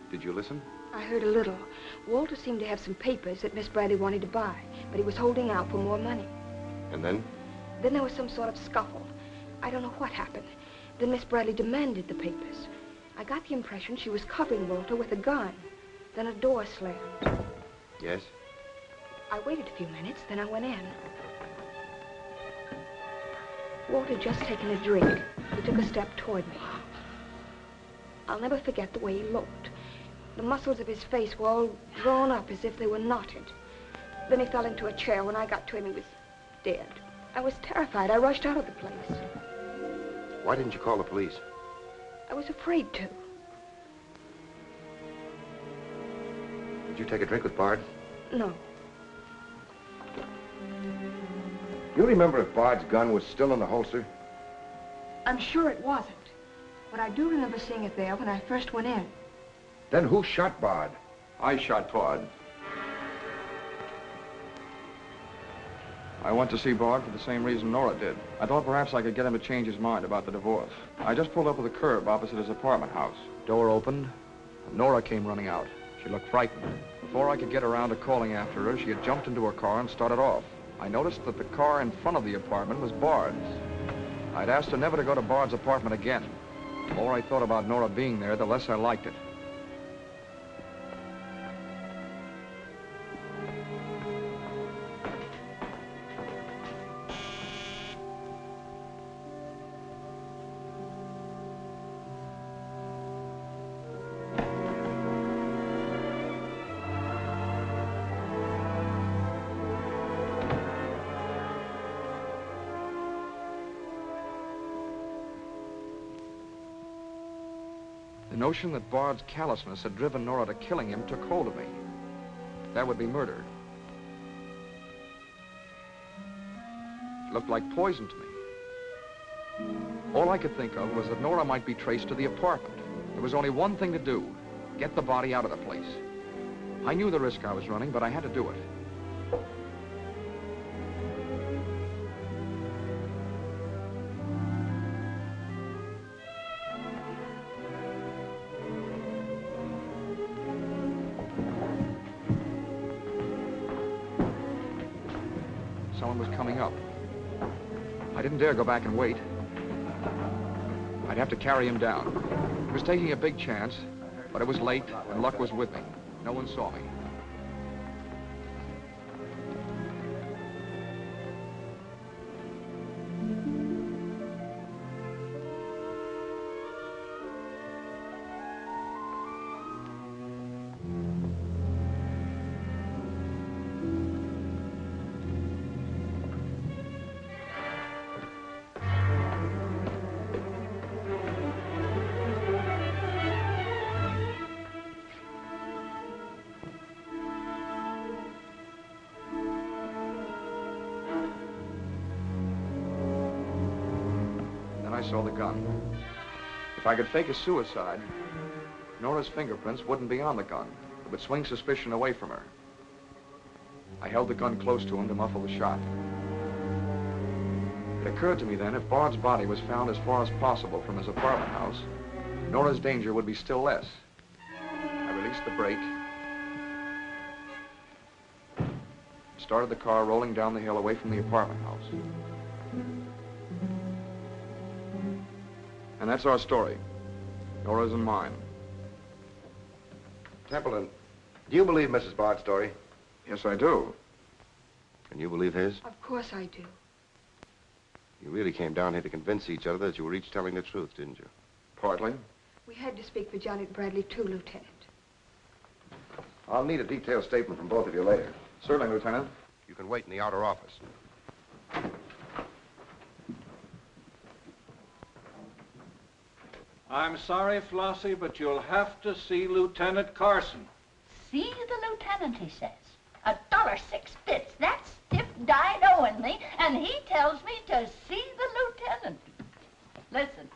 Did you listen?
I heard a little. Walter seemed to have some papers that Miss Bradley wanted to buy, but he was holding out for more money.
And then?
Then there was some sort of scuffle. I don't know what happened. Then Miss Bradley demanded the papers. I got the impression she was covering Walter with a gun. Then a door slammed.
Yes?
I waited a few minutes, then I went in. Walter had just taken a drink. He took a step toward me. I'll never forget the way he looked. The muscles of his face were all drawn up as if they were knotted. Then he fell into a chair. When I got to him, he was dead. I was terrified. I rushed out of the place.
Why didn't you call the police?
I was afraid to.
Did you take a drink with Bard?
No.
You remember if Bard's gun was still in the holster?
I'm sure it wasn't. But I do remember seeing it there when I first went in.
Then who shot Bard?
I shot Bard. I went to see Bard for the same reason Nora did. I thought perhaps I could get him to change his mind about the divorce. I just pulled up to the curb opposite his apartment house. Door opened, and Nora came running out. She looked frightened. Before I could get around to calling after her, she had jumped into her car and started off. I noticed that the car in front of the apartment was Bard's. I'd asked her never to go to Bard's apartment again. The more I thought about Nora being there, the less I liked it. The notion that Bard's callousness had driven Nora to killing him took hold of me. That would be murder. It looked like poison to me. All I could think of was that Nora might be traced to the apartment. There was only one thing to do: get the body out of the place. I knew the risk I was running, but I had to do it. Someone was coming up. I didn't dare go back and wait. I'd have to carry him down. He was taking a big chance, but it was late and luck was with me. No one saw me. I saw the gun. If I could fake a suicide, Nora's fingerprints wouldn't be on the gun. It would swing suspicion away from her. I held the gun close to him to muffle the shot. It occurred to me then, if Bard's body was found as far as possible from his apartment house, Nora's danger would be still less. I released the brake, started the car rolling down the hill away from the apartment house. And that's our story. Nora's and mine.
Templeton, do you believe Mrs. Bard's story?
Yes, I do.
And you believe his?
Of course I do.
You really came down here to convince each other that you were each telling the truth, didn't you?
Partly.
We had to speak for Johnny Bradley, too, Lieutenant.
I'll need a detailed statement from both of you later.
Certainly, Lieutenant.
You can wait in the outer office.
I'm sorry, Flossie, but you'll have to see Lieutenant Carson.
See the lieutenant, he says. $1.06. That's stiff dyed owing me, and he tells me to see the lieutenant. Listen,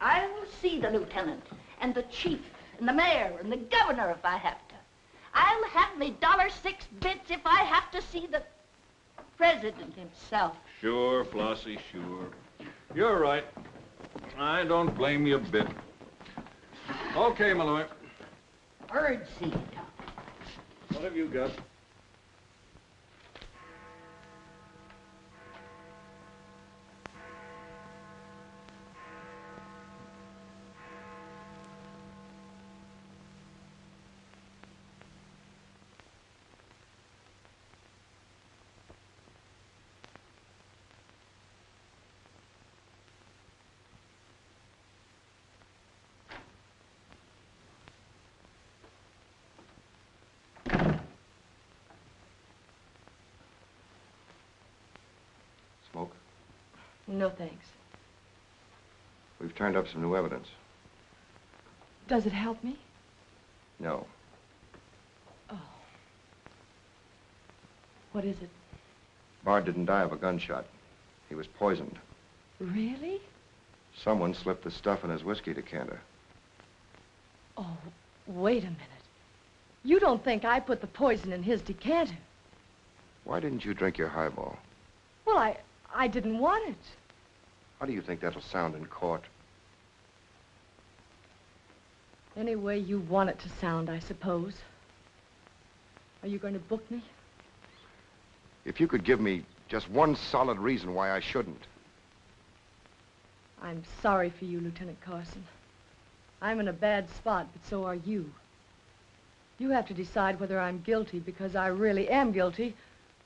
I'll see the lieutenant, and the chief, and the mayor, and the governor if I have to. I'll have me $1.06 if I have to see the president himself.
Sure, Flossie, sure. You're right. I don't blame you a bit. Okay, Malloy.
Birdseed.
What have you got?
Smoke?
No, thanks.
We've turned up some new evidence.
Does it help me?
No.
Oh. What is it?
Bard didn't die of a gunshot. He was poisoned.
Really?
Someone slipped the stuff in his whiskey decanter.
Oh, wait a minute. You don't think I put the poison in his decanter?
Why didn't you drink your highball?
Well, I didn't want it.
How do you think that'll sound in court?
Any way you want it to sound, I suppose. Are you going to book me?
If you could give me just one solid reason why I shouldn't.
I'm sorry for you, Lieutenant Carson. I'm in a bad spot, but so are you. You have to decide whether I'm guilty because I really am guilty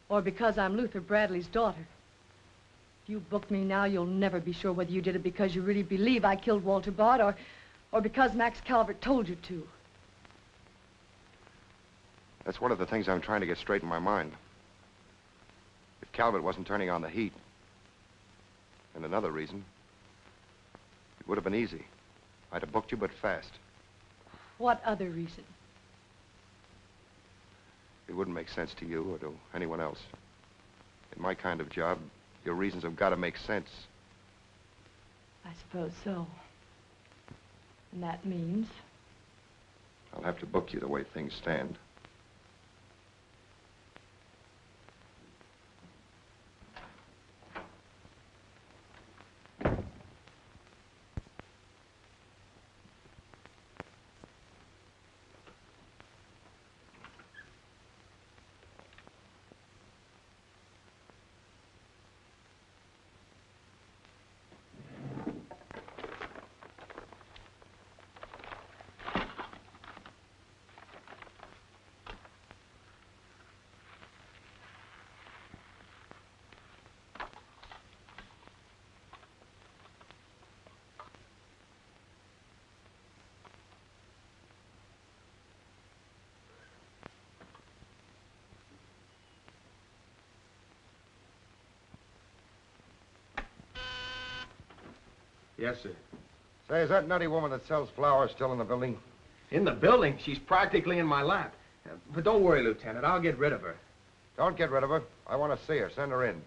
or because I'm Luther Bradley's daughter. If you book me now, you'll never be sure whether you did it because you really believe I killed Walter Bard or because Max Calvert told you to.
That's one of the things I'm trying to get straight in my mind. If Calvert wasn't turning on the heat, and another reason, it would have been easy. I'd have booked you, but fast.
What other reason?
It wouldn't make sense to you or to anyone else. In my kind of job, your reasons have got to make sense.
I suppose so. And that means?
I'll have to book you the way things stand.
Yes, sir.
Say, is that nutty woman that sells flowers still in the building?
In the building? She's practically in my lap. But don't worry, Lieutenant. I'll get rid of her.
Don't get rid of her. I want to see her. Send her in.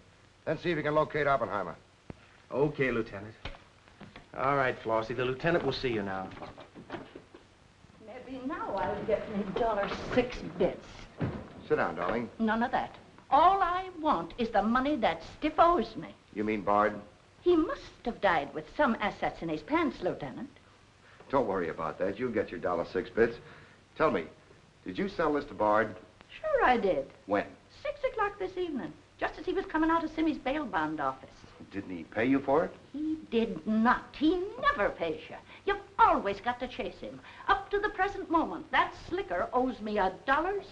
Then see if you can locate Oppenheimer.
Okay, Lieutenant. All right, Flossie, the lieutenant will see you now.
Maybe now I'll get me $6.
Sit down, darling.
None of that. All I want is the money that Stiff owes me.
You mean Bard?
He must have died with some assets in his pants, Lieutenant.
Don't worry about that. You'll get your $6. Tell me, did you sell this to Bard?
Sure I did.
When?
6 o'clock this evening, just as he was coming out of Simmy's bail bond office.
Didn't he pay you for it?
He did not. He never pays you. You've always got to chase him. Up to the present moment, that slicker owes me $6.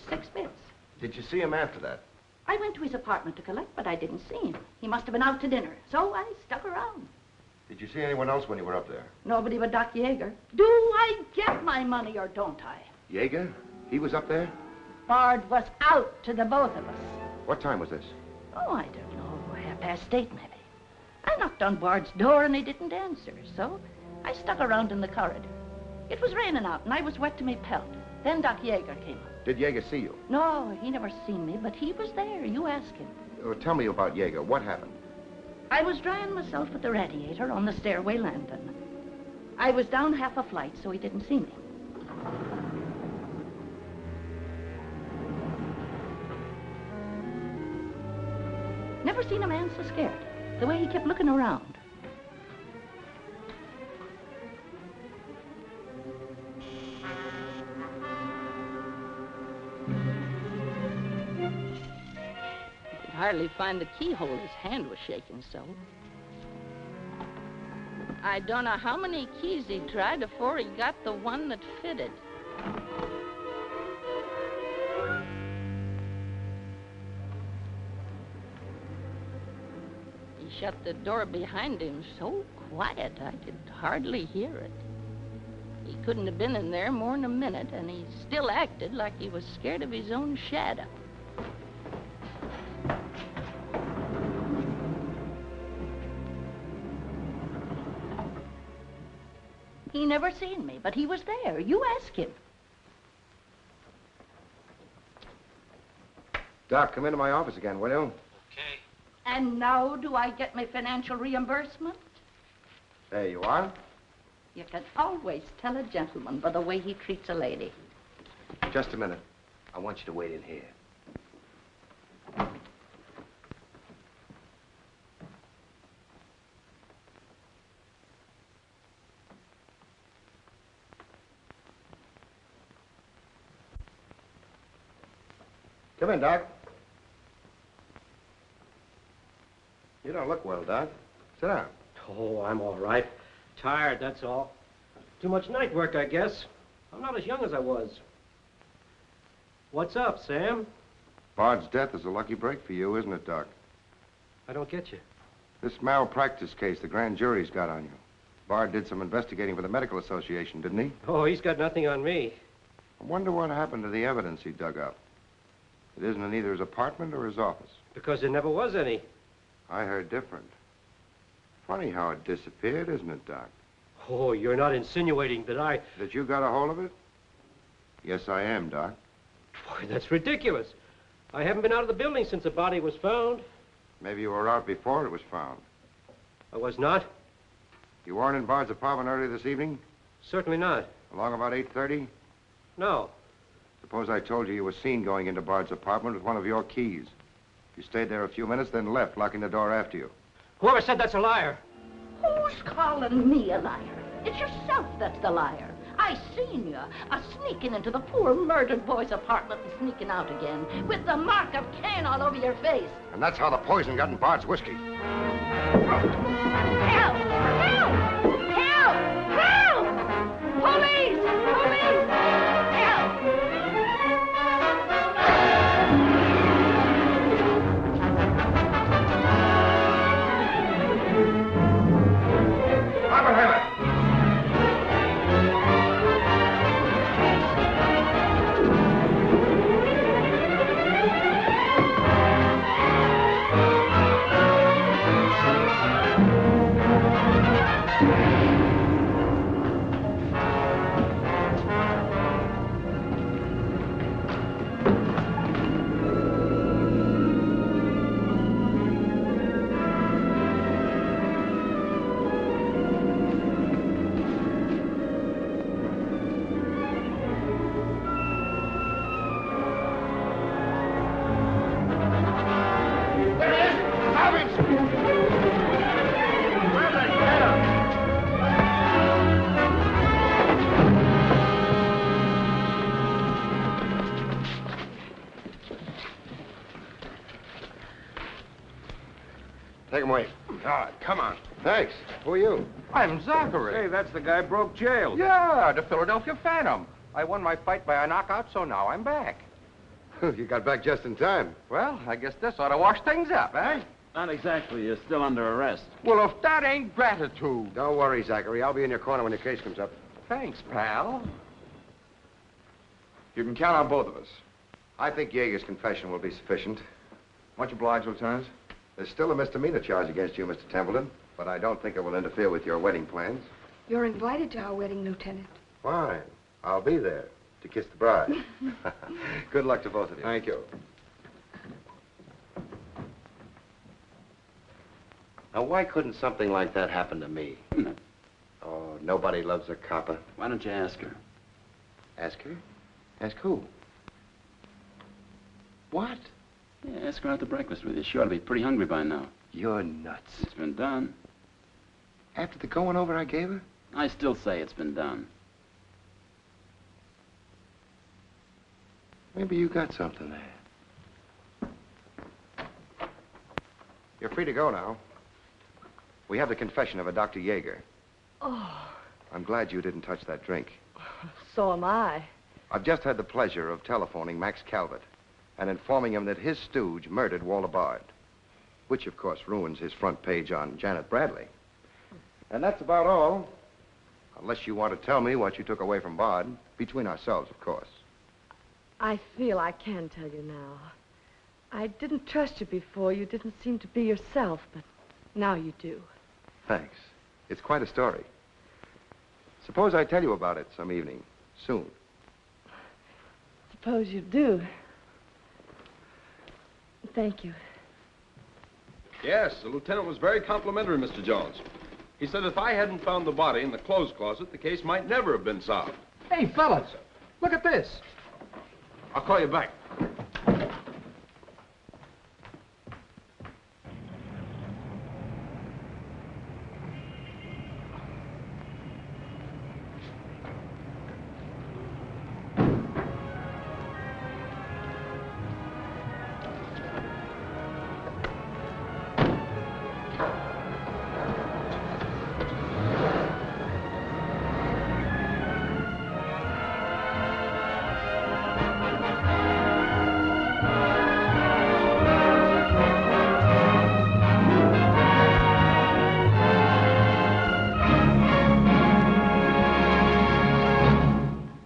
Did you see him after that?
I went to his apartment to collect, but I didn't see him. He must have been out to dinner, so I stuck around.
Did you see anyone else when you were up there?
Nobody but Doc Yeager. Do I get my money or don't I?
Yeager? He was up there?
Bard was out to the both of us.
What time was this?
Oh, I don't know, 8:30 maybe. I knocked on Bard's door and he didn't answer, so I stuck around in the corridor. It was raining out and I was wet to me pelt. Then Doc Yeager came up.
Did Yeager see you?
No, he never seen me, but he was there. You ask him.
Tell me about Yeager. What happened?
I was drying myself at the radiator on the stairway landing. I was down half a flight, so he didn't see me. Never seen a man so scared. The way he kept looking around. Hardly find the keyhole. His hand was shaking so. I don't know how many keys he tried before he got the one that fitted. He shut the door behind him so quiet I could hardly hear it. He couldn't have been in there more than a minute, and he still acted like he was scared of his own shadow. He never seen me, but he was there. You ask him.
Doc, come into my office again, will you?
Okay.
And now do I get my financial reimbursement?
There you are.
You can always tell a gentleman by the way he treats a lady.
Just a minute. I want you to wait in here. Come in, Doc. You don't look well, Doc. Sit down.
Oh, I'm all right. Tired, that's all. Too much night work, I guess. I'm not as young as I was. What's up, Sam?
Bard's death is a lucky break for you, isn't it, Doc?
I don't get you.
This malpractice case the grand jury's got on you. Bard did some investigating for the Medical Association, didn't he?
Oh, he's got nothing on me.
I wonder what happened to the evidence he dug up. It isn't in either his apartment or his office.
Because there never was any.
I heard different. Funny how it disappeared, isn't it, Doc?
Oh, you're not insinuating that
That you got a hold of it? Yes, I am, Doc.
Boy, that's ridiculous. I haven't been out of the building since the body was found.
Maybe you were out before it was found.
I was not.
You weren't in Bard's apartment earlier this evening?
Certainly not.
Along about 8:30?
No.
Suppose I told you were seen going into Bard's apartment with one of your keys. You stayed there a few minutes, then left, locking the door after you.
Whoever said that's a liar?
Who's calling me a liar? It's yourself that's the liar. I seen you sneaking into the poor murdered boy's apartment and sneaking out again with the mark of Cain all over your face.
And that's how the poison got in Bard's whiskey.
Help! Help! Help! Help! Police! Police! Help!
way.
Come on.
Thanks. Who are you?
I'm Zachary.
Hey, that's the guy broke jail.
Yeah, the Philadelphia Phantom. I won my fight by a knockout, so now I'm back.
You got back just in time.
Well, I guess this ought to wash things up, eh?
Not exactly. You're still under arrest.
Well, if that ain't gratitude.
Don't worry, Zachary. I'll be in your corner when your case comes up.
Thanks, pal.
You can count on both of us.
I think Yeager's confession will be sufficient.
Much obliged, Lieutenant.
There's still a misdemeanor charge against you, Mr. Templeton, but I don't think it will interfere with your wedding plans.
You're invited to our wedding, Lieutenant.
Fine. I'll be there to kiss the bride. Good luck to both of you.
Thank you.
Now, why couldn't something like that happen to me? Oh, nobody loves a copper.
Why don't you ask her?
Ask her? Ask who? What?
Yeah, ask her out to breakfast with you. She ought to be pretty hungry by now.
You're nuts.
It's been done.
After the going over I gave her?
I still say it's been done.
Maybe you got something there. You're free to go now. We have the confession of a Dr. Yeager.
Oh,
I'm glad you didn't touch that drink.
so am I.
I've just had the pleasure of telephoning Max Calvert and informing him that his stooge murdered Walter Bard, which, of course, ruins his front page on Janet Bradley. And that's about all, unless you want to tell me what you took away from Bard, between ourselves, of course.
I feel I can tell you now. I didn't trust you before. You didn't seem to be yourself, but now you do.
Thanks. It's quite a story. Suppose I tell you about it some evening, soon.
Suppose you do. Thank you.
Yes, the lieutenant was very complimentary, Mr. Jones. He said if I hadn't found the body in the clothes closet, the case might never have been solved.
Hey, fellas, look at this.
I'll call you back.